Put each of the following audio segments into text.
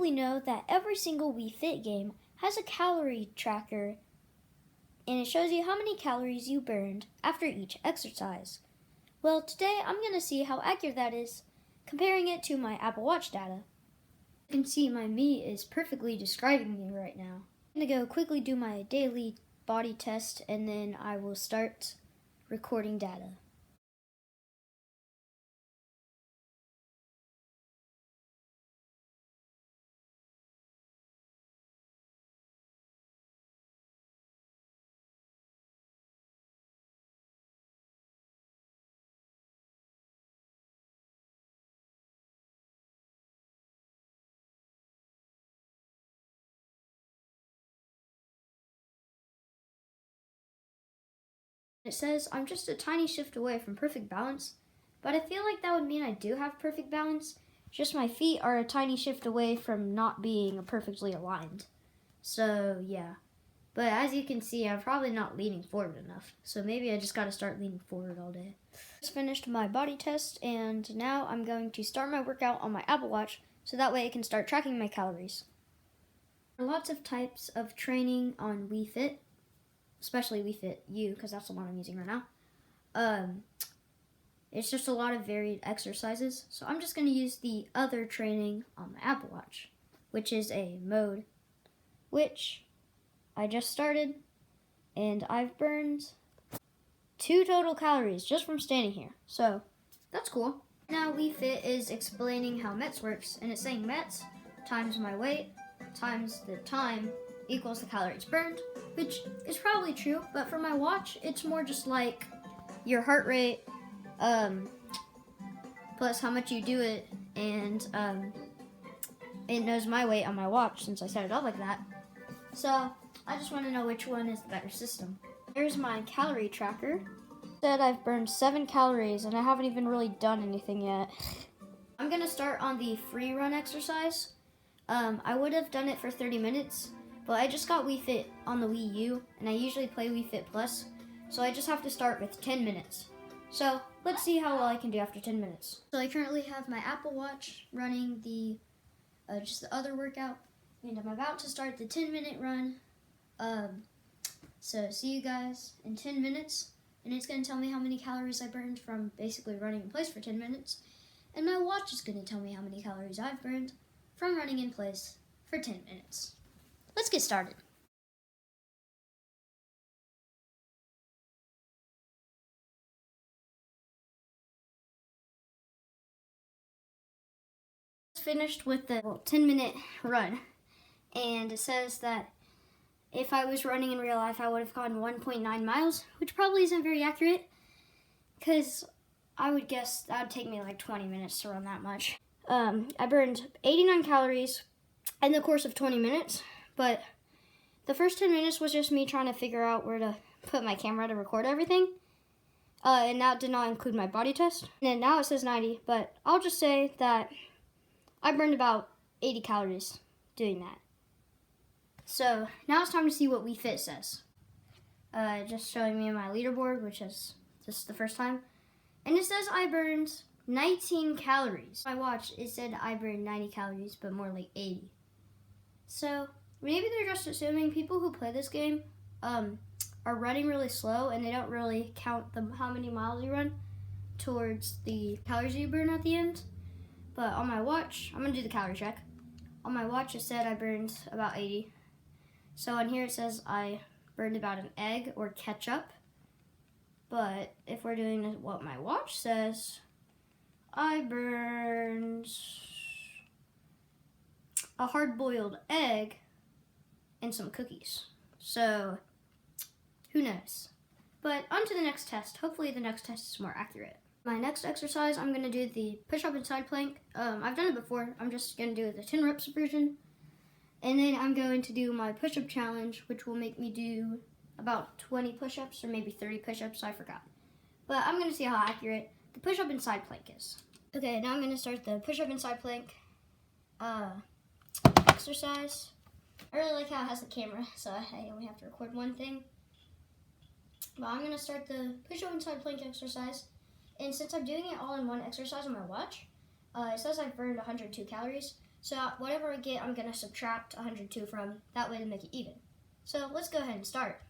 probably know that every single Wii Fit game has a calorie tracker, and it shows you how many calories you burned after each exercise. Well, today I'm going to see how accurate that is, comparing it to my Apple Watch data. You can see my me is perfectly describing me right now. I'm going to go quickly do my daily body test, and then I will start recording data. It says I'm just a tiny shift away from perfect balance, but I feel like that would mean I do have perfect balance, just my feet are a tiny shift away from not being perfectly aligned. So yeah, but as you can see, I'm probably not leaning forward enough, so maybe I just gotta start leaning forward all day. Just finished my body test, and now I'm going to start my workout on my Apple Watch, so that way I can start tracking my calories. There are lots of types of training on Wii Fit, especially Wii Fit U, because that's the one I'm using right now. It's just a lot of varied exercises, so I'm just going to use the other training on my Apple Watch, which is a mode, which I just started, and I've burned 2 total calories just from standing here, so that's cool. Now Wii Fit is explaining how METs works, and it's saying METs times my weight times the time equals the calories burned, which is probably true, but for my watch, it's more just like your heart rate, plus how much you do it, and it knows my weight on my watch since I set it up like that. So I just want to know which one is the better system. Here's my calorie tracker. It said I've burned 7 calories, and I haven't even really done anything yet. I'm gonna start on the free run exercise. I would have done it for 30 minutes, but I just got Wii Fit on the Wii U, and I usually play Wii Fit Plus, so I just have to start with 10 minutes. So let's see how well I can do after 10 minutes. So I currently have my Apple Watch running the just the other workout, and I'm about to start the 10-minute run. So see you guys in 10 minutes, and it's going to tell me how many calories I burned from basically running in place for 10 minutes, and my watch is going to tell me how many calories I've burned from running in place for 10 minutes. Let's get started. Finished with the 10-minute run, and it says that if I was running in real life, I would have gone 1.9 miles, which probably isn't very accurate, because I would guess that would take me like 20 minutes to run that much. I burned 89 calories in the course of 20 minutes, but the first 10 minutes was just me trying to figure out where to put my camera to record everything, and that did not include my body test. And now it says 90, but I'll just say that I burned about 80 calories doing that. So now it's time to see what Wii Fit says. Just showing me my leaderboard, which is just the first time. And it says I burned 19 calories. My watch, it said I burned 90 calories, but more like 80. So maybe they're just assuming people who play this game are running really slow, and they don't really count how many miles you run towards the calories you burn at the end. But on my watch, I'm going to do the calorie check. On my watch, it said I burned about 80. So on here, it says I burned about an egg or ketchup. But if we're doing what my watch says, I burned a hard-boiled egg and some cookies. So who knows? But on to the next test. Hopefully the next test is more accurate. My next exercise, I'm going to do the push-up and side plank. I've done it before. I'm just going to do the 10 reps version. And then I'm going to do my push-up challenge, which will make me do about 20 push-ups or maybe 30 push-ups. I forgot. But I'm going to see how accurate the push-up and side plank is. Okay, now I'm going to start the push-up and side plank exercise. I really like how it has the camera, so I only have to record one thing. But I'm going to start the push-up and side plank exercise. And since I'm doing it all in one exercise on my watch, it says I've burned 102 calories. So whatever I get, I'm going to subtract 102 from, that way to make it even. So let's go ahead and start.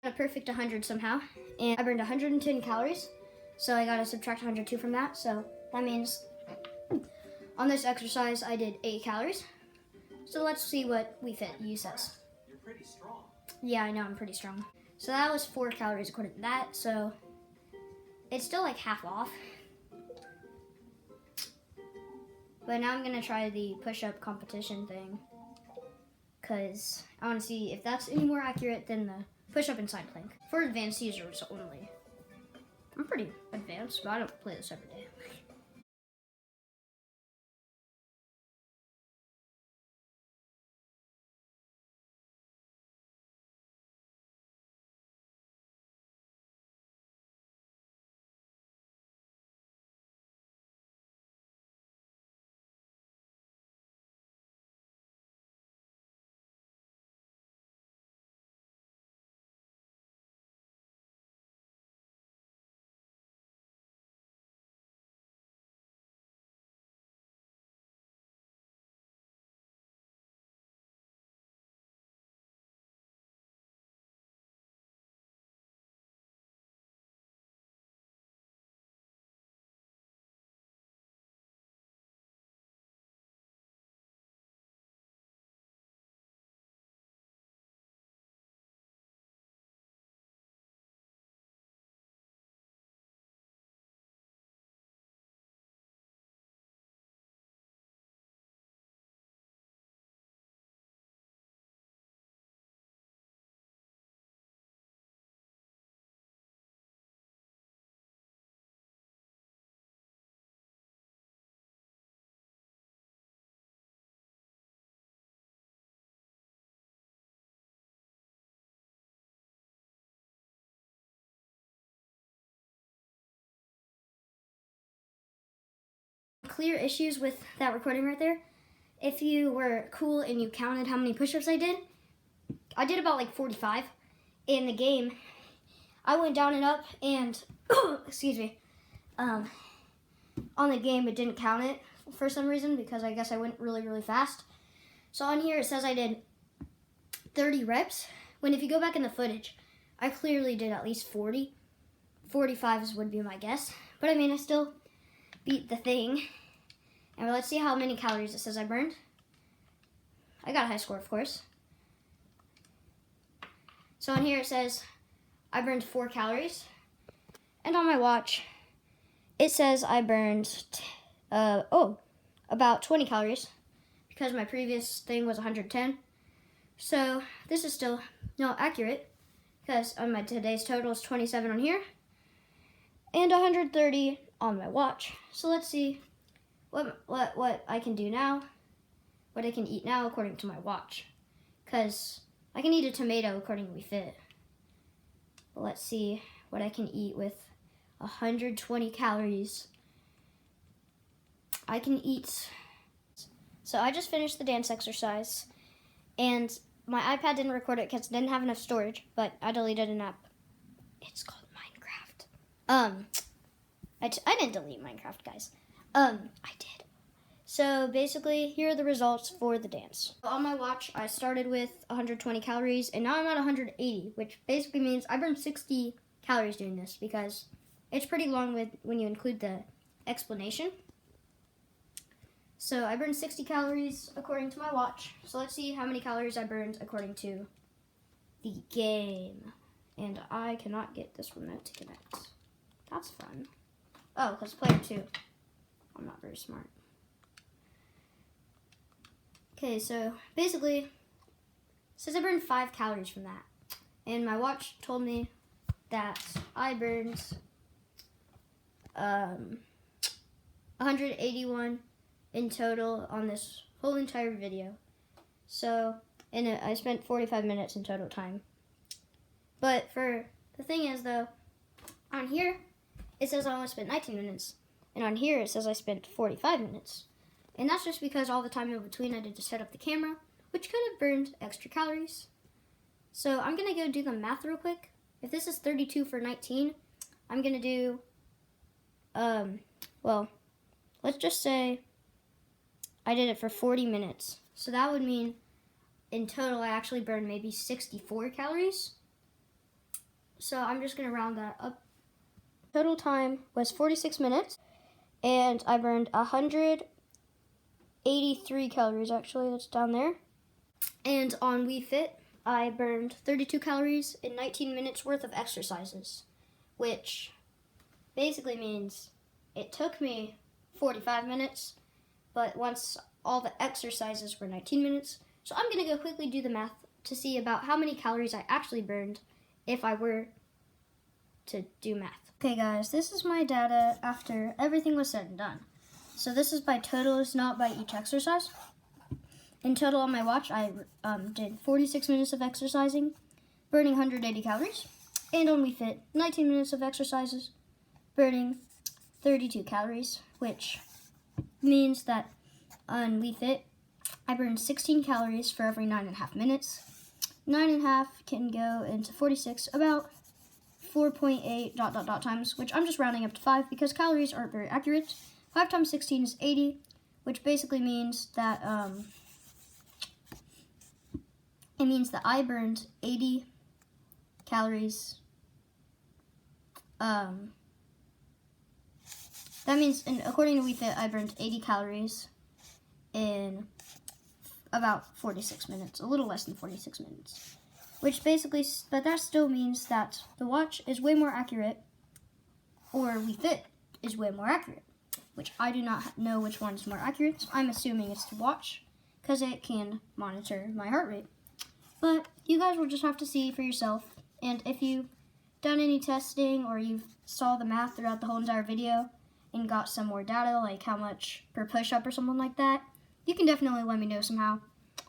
A perfect 100 somehow, and I burned 110 calories, so I gotta subtract 102 from that. So that means on this exercise I did 8 calories. So let's see what We Fit You says. You're pretty strong. Yeah, I know, I'm pretty strong. So that was 4 calories according to that, so it's still like half off. But now I'm gonna try the push-up competition thing, because I want to see if that's any more accurate than the push-up and side plank. For advanced users only. I'm pretty advanced, but I don't play this every day. Clear issues with that recording right there. If you were cool and you counted how many push-ups I did about like 45. In the game, I went down and up, and excuse me, on the game it didn't count it for some reason, because I guess I went really fast. So on here it says I did 30 reps, when if you go back in the footage, I clearly did at least 40. 45 would be my guess. But I mean, I still beat the thing. And let's see how many calories it says I burned. I got a high score, of course. So on here it says I burned 4 calories. And on my watch, it says I burned about 20 calories, because my previous thing was 110. So this is still not accurate, because on my today's total is 27 on here and 130 on my watch. So let's see what I can do now, what I can eat now according to my watch, because I can eat a tomato according to We Fit. But let's see what I can eat with 120 calories. I can eat. So I just finished the dance exercise, and my iPad didn't record it because it didn't have enough storage, but I deleted an app. It's called Minecraft. I didn't delete Minecraft, guys. I did. So basically, here are the results for the dance. On my watch, I started with 120 calories, and now I'm at 180, which basically means I burned 60 calories doing this because it's pretty long when you include the explanation. So I burned 60 calories according to my watch. So let's see how many calories I burned according to the game. And I cannot get this remote to connect. That's fun. Oh, because player 2. I'm not very smart. Okay, so basically, it says I burned 5 calories from that. And my watch told me that I burned 181 in total on this whole entire video. So, I spent 45 minutes in total time. But the thing is though, on here, it says I only spent 19 minutes. And on here, it says I spent 45 minutes. And that's just because all the time in between I did to set up the camera, which could have burned extra calories. So I'm going to go do the math real quick. If this is 32 for 19, I'm going to do, well, let's just say I did it for 40 minutes. So that would mean in total I actually burned maybe 64 calories. So I'm just going to round that up. Total time was 46 minutes, and I burned 183 calories, actually, that's down there. And on Wii Fit, I burned 32 calories in 19 minutes worth of exercises, which basically means it took me 45 minutes, but once all the exercises were 19 minutes. So I'm going to go quickly do the math to see about how many calories I actually burned if I were to do math. Okay guys, this is my data after everything was said and done. So this is by totals, not by each exercise. In total on my watch, I did 46 minutes of exercising, burning 180 calories. And on Wii Fit, 19 minutes of exercises, burning 32 calories, which means that on Wii Fit, I burned 16 calories for every 9.5 minutes. 9.5 can go into 46, about 4.8 ... times, which I'm just rounding up to 5 because calories aren't very accurate. 5 times 16 is 80, which basically means that it means that I burned 80 calories. That means, according to Wii Fit, I burned 80 calories in about 46 minutes, a little less than 46 minutes. Which basically, but that still means that the watch is way more accurate, or Wii Fit is way more accurate, which I do not know which one is more accurate. So I'm assuming it's the watch, because it can monitor my heart rate. But you guys will just have to see for yourself, and if you've done any testing, or you saw the math throughout the whole entire video, and got some more data, like how much per push-up or something like that, you can definitely let me know somehow.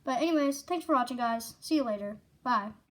But anyways, thanks for watching, guys. See you later. Bye.